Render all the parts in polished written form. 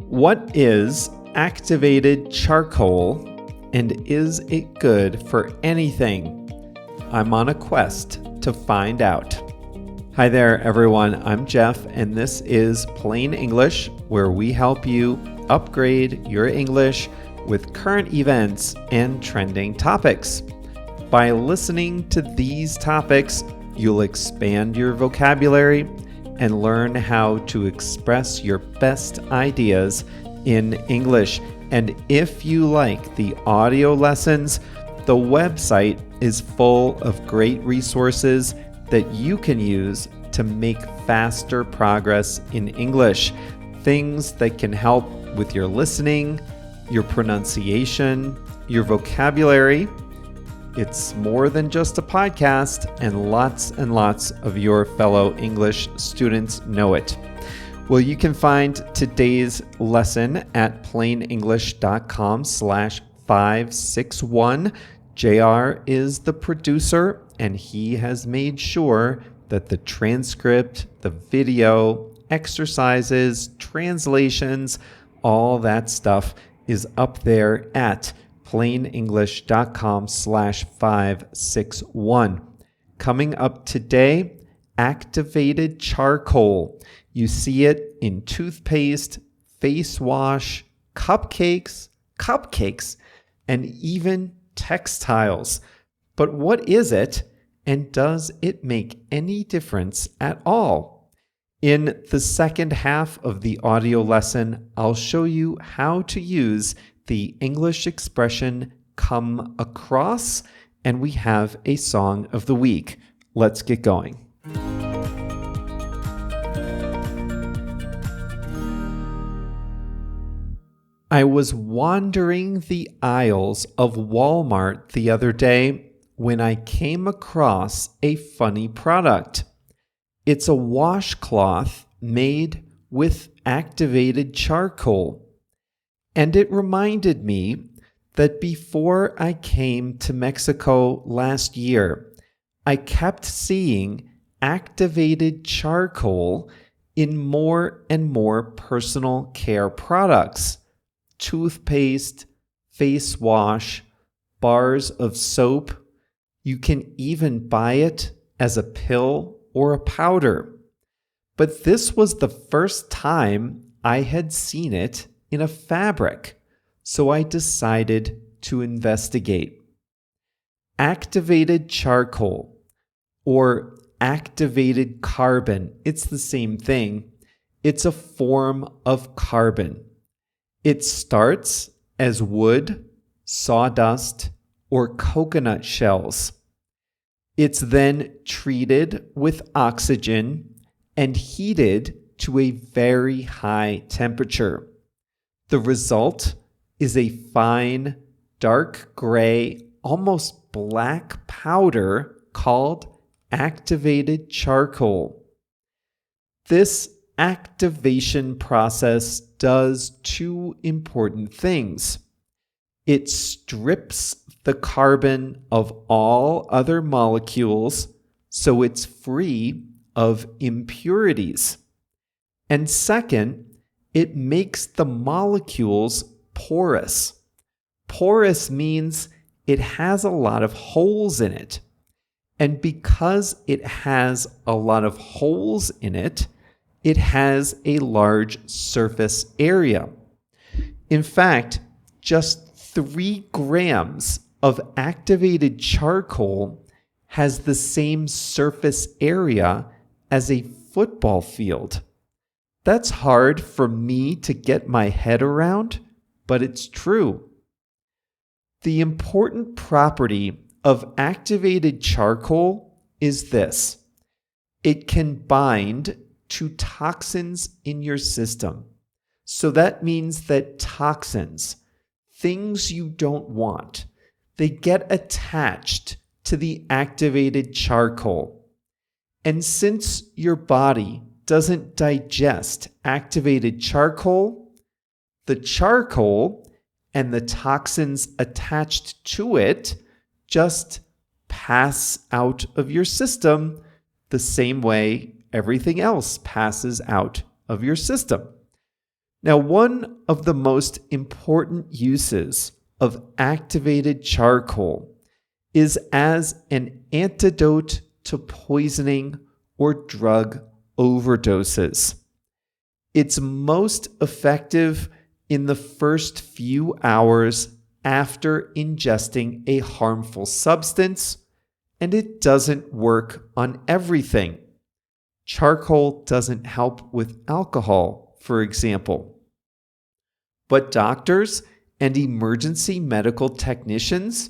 What is activated charcoal, and is it good for anything? I'm on a quest to find out. Hi there, everyone. I'm Jeff, and this is Plain English, where we help you upgrade your English with current events and trending topics. By listening to these topics, you'll expand your vocabulary and learn how to express your best ideas in English. And if you like the audio lessons, the website is full of great resources that you can use to make faster progress in English. Things that can help with your listening, your pronunciation, your vocabulary. It's more than just a podcast, and lots of your fellow English students know it. Well, you can find today's lesson at plainenglish.com/561. JR is the producer, and he has made sure that the transcript, the video, exercises, translations, all that stuff is up there at plainenglish.com/561. Coming up today, activated charcoal. You see it in toothpaste, face wash, cupcakes, and even textiles. But what is it, and does it make any difference at all? In the second half of the audio lesson, I'll show you how to use the English expression come across, and we have a song of the week. Let's get going. I was wandering the aisles of Walmart the other day when I came across a funny product. It's a washcloth made with activated charcoal. And it reminded me that before I came to Mexico last year, I kept seeing activated charcoal in more and more personal care products. Toothpaste, face wash, bars of soap. You can even buy it as a pill or a powder. But this was the first time I had seen it in a fabric, so I decided to investigate. Activated charcoal, or activated carbon, it's the same thing. It's a form of carbon. It starts as wood, sawdust, or coconut shells. It's then treated with oxygen and heated to a very high temperature. The result is a fine, dark gray, almost black powder called activated charcoal. This activation process does two important things. It strips the carbon of all other molecules, so it's free of impurities. And second, it makes the molecules porous. Porous means it has a lot of holes in it. And because it has a lot of holes in it, it has a large surface area. In fact, just 3 grams of activated charcoal has the same surface area as a football field. That's hard for me to get my head around, but it's true. The important property of activated charcoal is this. It can bind to toxins in your system. So that means that toxins, things you don't want, they get attached to the activated charcoal. And since your body doesn't digest activated charcoal, the charcoal and the toxins attached to it just pass out of your system the same way everything else passes out of your system. Now, one of the most important uses of activated charcoal is as an antidote to poisoning or drug overdoses. It's most effective in the first few hours after ingesting a harmful substance, and it doesn't work on everything. Charcoal doesn't help with alcohol, for example. But doctors and emergency medical technicians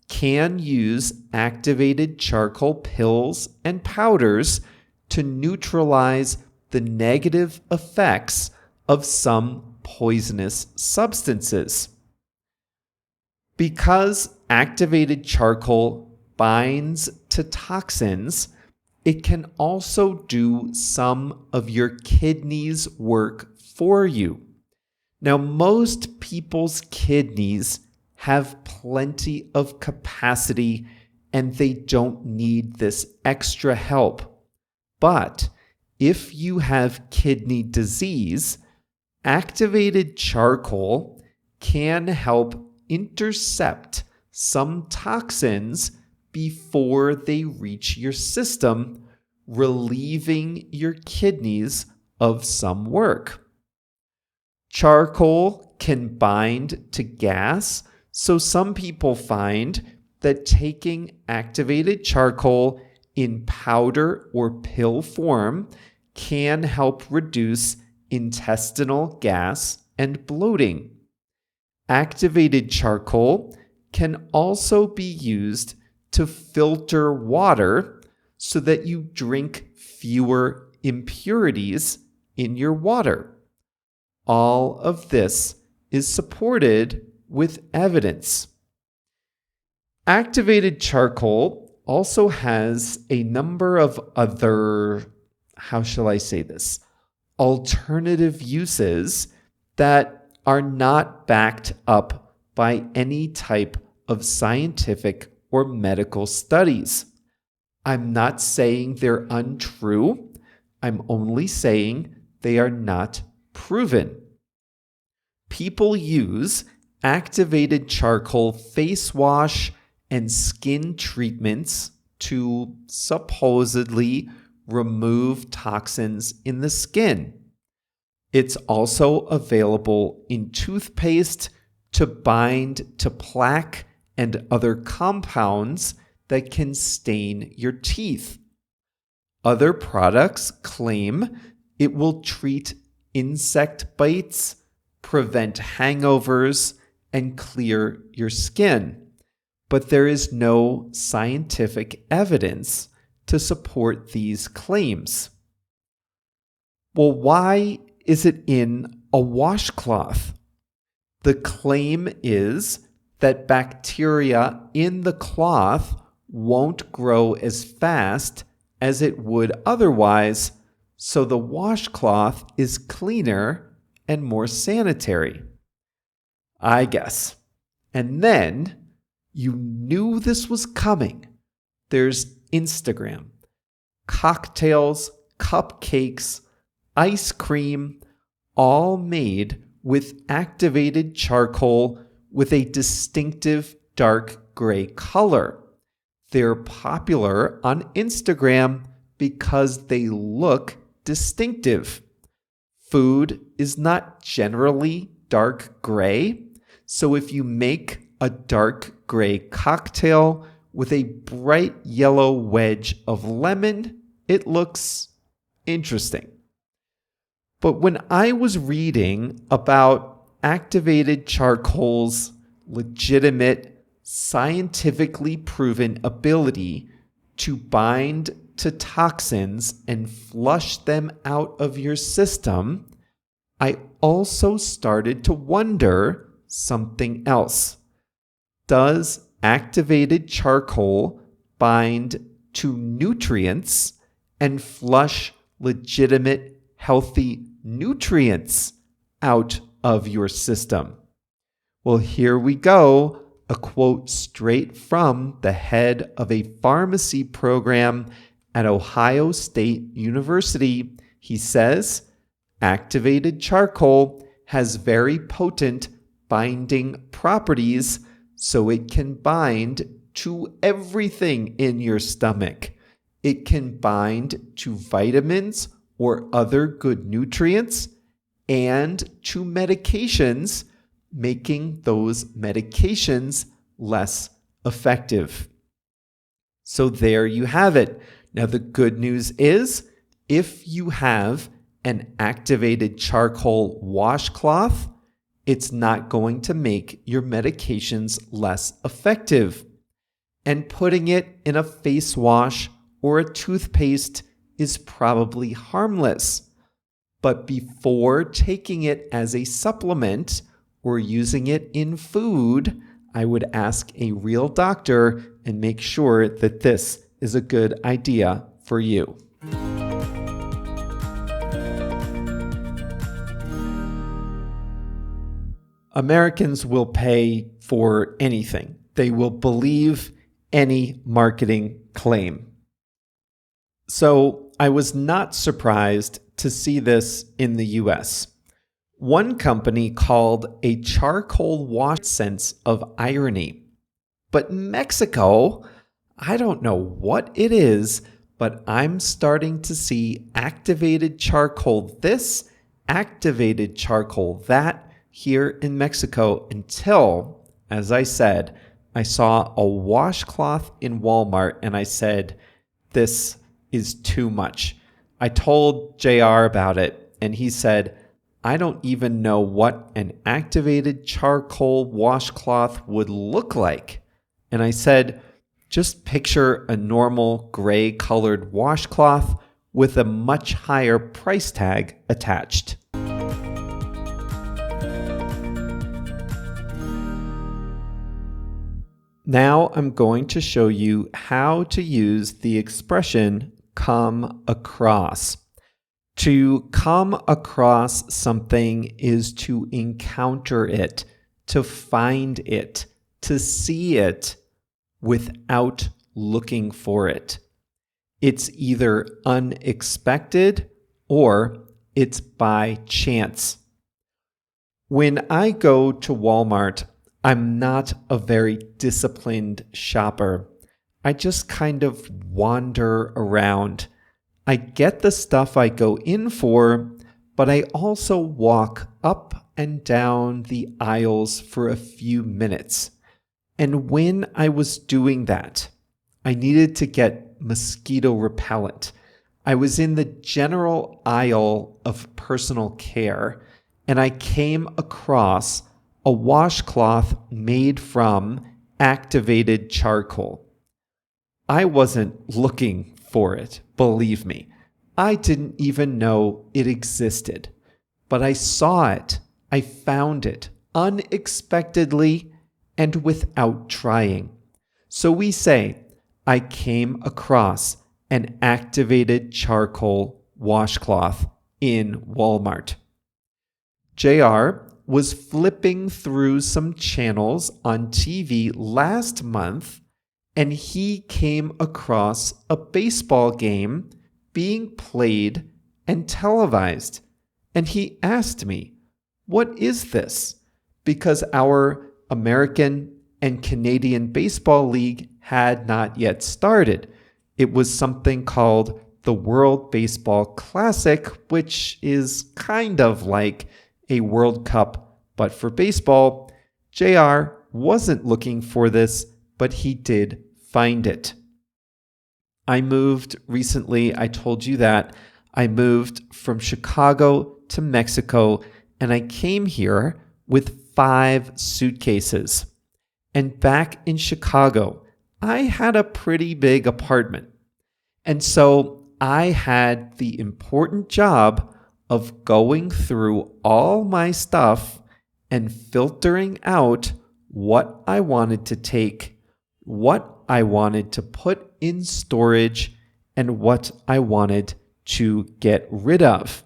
can use activated charcoal pills and powders to neutralize the negative effects of some poisonous substances. Because activated charcoal binds to toxins, it can also do some of your kidneys' work for you. Now, most people's kidneys have plenty of capacity and they don't need this extra help. But if you have kidney disease, activated charcoal can help intercept some toxins before they reach your system, relieving your kidneys of some work. Charcoal can bind to gas, so some people find that taking activated charcoal in powder or pill form can help reduce intestinal gas and bloating. Activated charcoal can also be used to filter water so that you drink fewer impurities in your water. All of this is supported with evidence. Activated charcoal also has a number of other, alternative uses that are not backed up by any type of scientific or medical studies. I'm not saying they're untrue. I'm only saying they are not proven. People use activated charcoal face wash and skin treatments to supposedly remove toxins in the skin. It's also available in toothpaste to bind to plaque and other compounds that can stain your teeth. Other products claim it will treat insect bites, prevent hangovers, and clear your skin. But there is no scientific evidence to support these claims. Well, why is it in a washcloth? The claim is that bacteria in the cloth won't grow as fast as it would otherwise, so the washcloth is cleaner and more sanitary. I guess. And then you knew this was coming. There's Instagram, cocktails, cupcakes, ice cream, all made with activated charcoal with a distinctive dark gray color. They're popular on Instagram because they look distinctive. Food is not generally dark gray, so if you make a dark gray cocktail with a bright yellow wedge of lemon, it looks interesting. But when I was reading about activated charcoal's legitimate, scientifically proven ability to bind to toxins and flush them out of your system, I also started to wonder something else. Does activated charcoal bind to nutrients and flush legitimate, healthy nutrients out of your system? Well, here we go. A quote straight from the head of a pharmacy program at Ohio State University. He says, activated charcoal has very potent binding properties, so it can bind to everything in your stomach. It can bind to vitamins or other good nutrients and to medications, making those medications less effective. So there you have it. Now the good news is, if you have an activated charcoal washcloth, it's not going to make your medications less effective. And putting it in a face wash or a toothpaste is probably harmless. But before taking it as a supplement or using it in food, I would ask a real doctor and make sure that this is a good idea for you. Americans will pay for anything. They will believe any marketing claim. So I was not surprised to see this in the US. One company called a charcoal wash sense of irony. But Mexico, I don't know what it is, but I'm starting to see activated charcoal this, activated charcoal that here in Mexico until, as I said, I saw a washcloth in Walmart and I said, this is too much. I told JR about it and he said, I don't even know what an activated charcoal washcloth would look like. And I said, just picture a normal gray colored washcloth with a much higher price tag attached. Now I'm going to show you how to use the expression come across. To come across something is to encounter it, to find it, to see it without looking for it. It's either unexpected or it's by chance. When I go to Walmart, I'm not a very disciplined shopper. I just kind of wander around. I get the stuff I go in for, but I also walk up and down the aisles for a few minutes. And when I was doing that, I needed to get mosquito repellent. I was in the general aisle of personal care, and I came across a washcloth made from activated charcoal. I wasn't looking for it, believe me. I didn't even know it existed. But I saw it, I found it unexpectedly and without trying. So we say, I came across an activated charcoal washcloth in Walmart. JR was flipping through some channels on TV last month, and he came across a baseball game being played and televised. And he asked me, what is this? Because our American and Canadian Baseball League had not yet started. It was something called the World Baseball Classic, which is kind of like a World Cup, but for baseball. JR wasn't looking for this, but he did find it. I moved recently. I told you that. I moved from Chicago to Mexico, and I came here with 5 suitcases. And back in Chicago, I had a pretty big apartment. And so I had the important job of going through all my stuff and filtering out what I wanted to take, what I wanted to put in storage, and what I wanted to get rid of.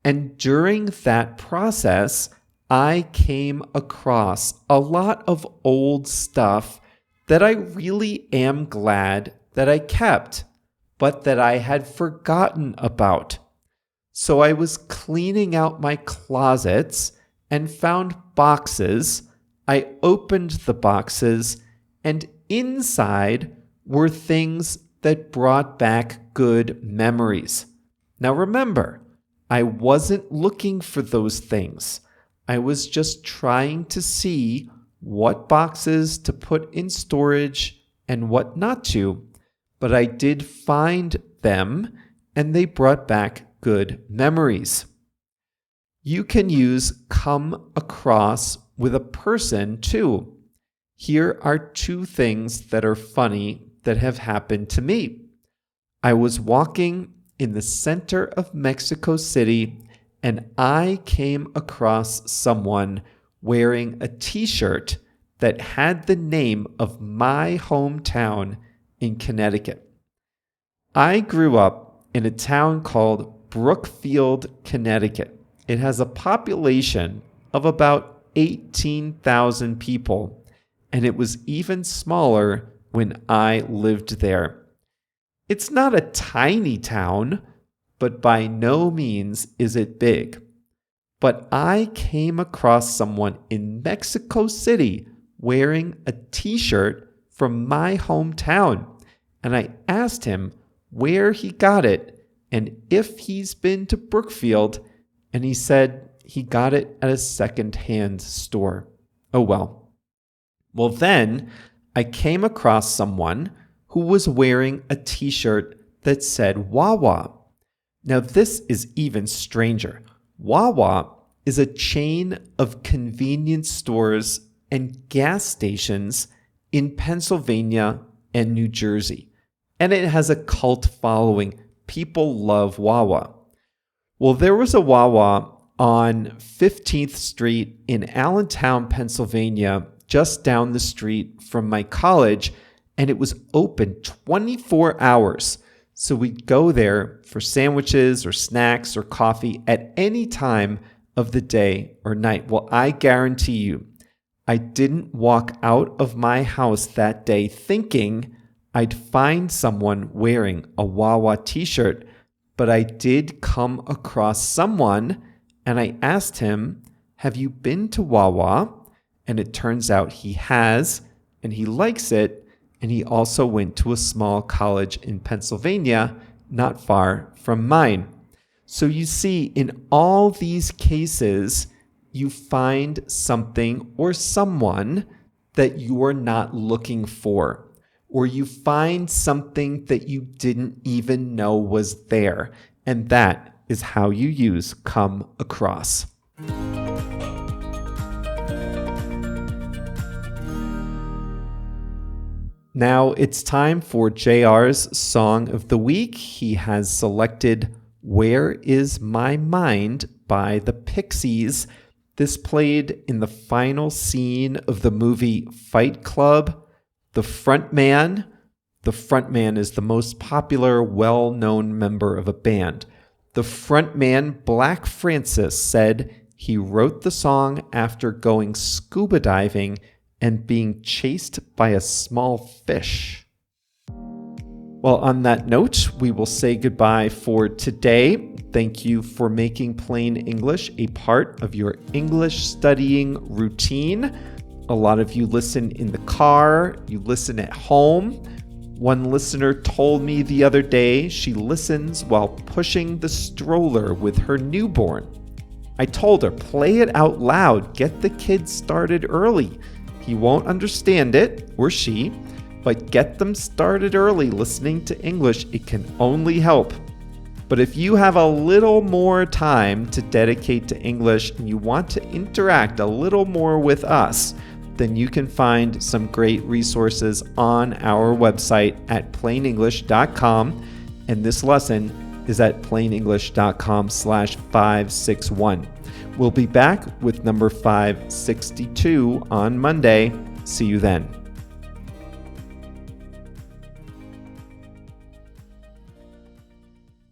And during that process, I came across a lot of old stuff that I really am glad that I kept, but that I had forgotten about. So I was cleaning out my closets and found boxes. I opened the boxes, and inside were things that brought back good memories. Now remember, I wasn't looking for those things. I was just trying to see what boxes to put in storage and what not to, but I did find them, and they brought back good memories. You can use come across with a person too. Here are two things that are funny that have happened to me. I was walking in the center of Mexico City, and I came across someone wearing a t-shirt that had the name of my hometown in Connecticut. I grew up in a town called Brookfield, Connecticut. It has a population of about 18,000 people, and it was even smaller when I lived there. It's not a tiny town, but by no means is it big. But I came across someone in Mexico City wearing a t-shirt from my hometown, and I asked him where he got it and if he's been to Brookfield, and he said he got it at a second-hand store. Oh well. Well, then I came across someone who was wearing a t-shirt that said Wawa. Now this is even stranger. Wawa is a chain of convenience stores and gas stations in Pennsylvania and New Jersey, and it has a cult following. People love Wawa. Well, there was a Wawa on 15th Street in Allentown, Pennsylvania, just down the street from my college, and it was open 24 hours. So we'd go there for sandwiches or snacks or coffee at any time of the day or night. Well, I guarantee you, I didn't walk out of my house that day thinking I'd find someone wearing a Wawa t-shirt, but I did come across someone, and I asked him, "Have you been to Wawa?" And it turns out he has, and he likes it, and he also went to a small college in Pennsylvania, not far from mine. So you see, in all these cases, you find something or someone that you are not looking for, or you find something that you didn't even know was there. And that is how you use come across. Now it's time for JR's Song of the Week. He has selected Where Is My Mind by the Pixies. This played in the final scene of the movie Fight Club. The frontman is the most popular, well-known member of a band. The frontman, Black Francis, said he wrote the song after going scuba diving and being chased by a small fish. Well, on that note, we will say goodbye for today. Thank you for making plain English a part of your English studying routine. A lot of you listen in the car, you listen at home. One listener told me the other day she listens while pushing the stroller with her newborn. I told her, play it out loud, get the kid started early. He won't understand it, or she, but get them started early listening to English. It can only help. But if you have a little more time to dedicate to English and you want to interact a little more with us, then you can find some great resources on our website at plainenglish.com. And this lesson is at plainenglish.com/561. We'll be back with number 562 on Monday. See you then.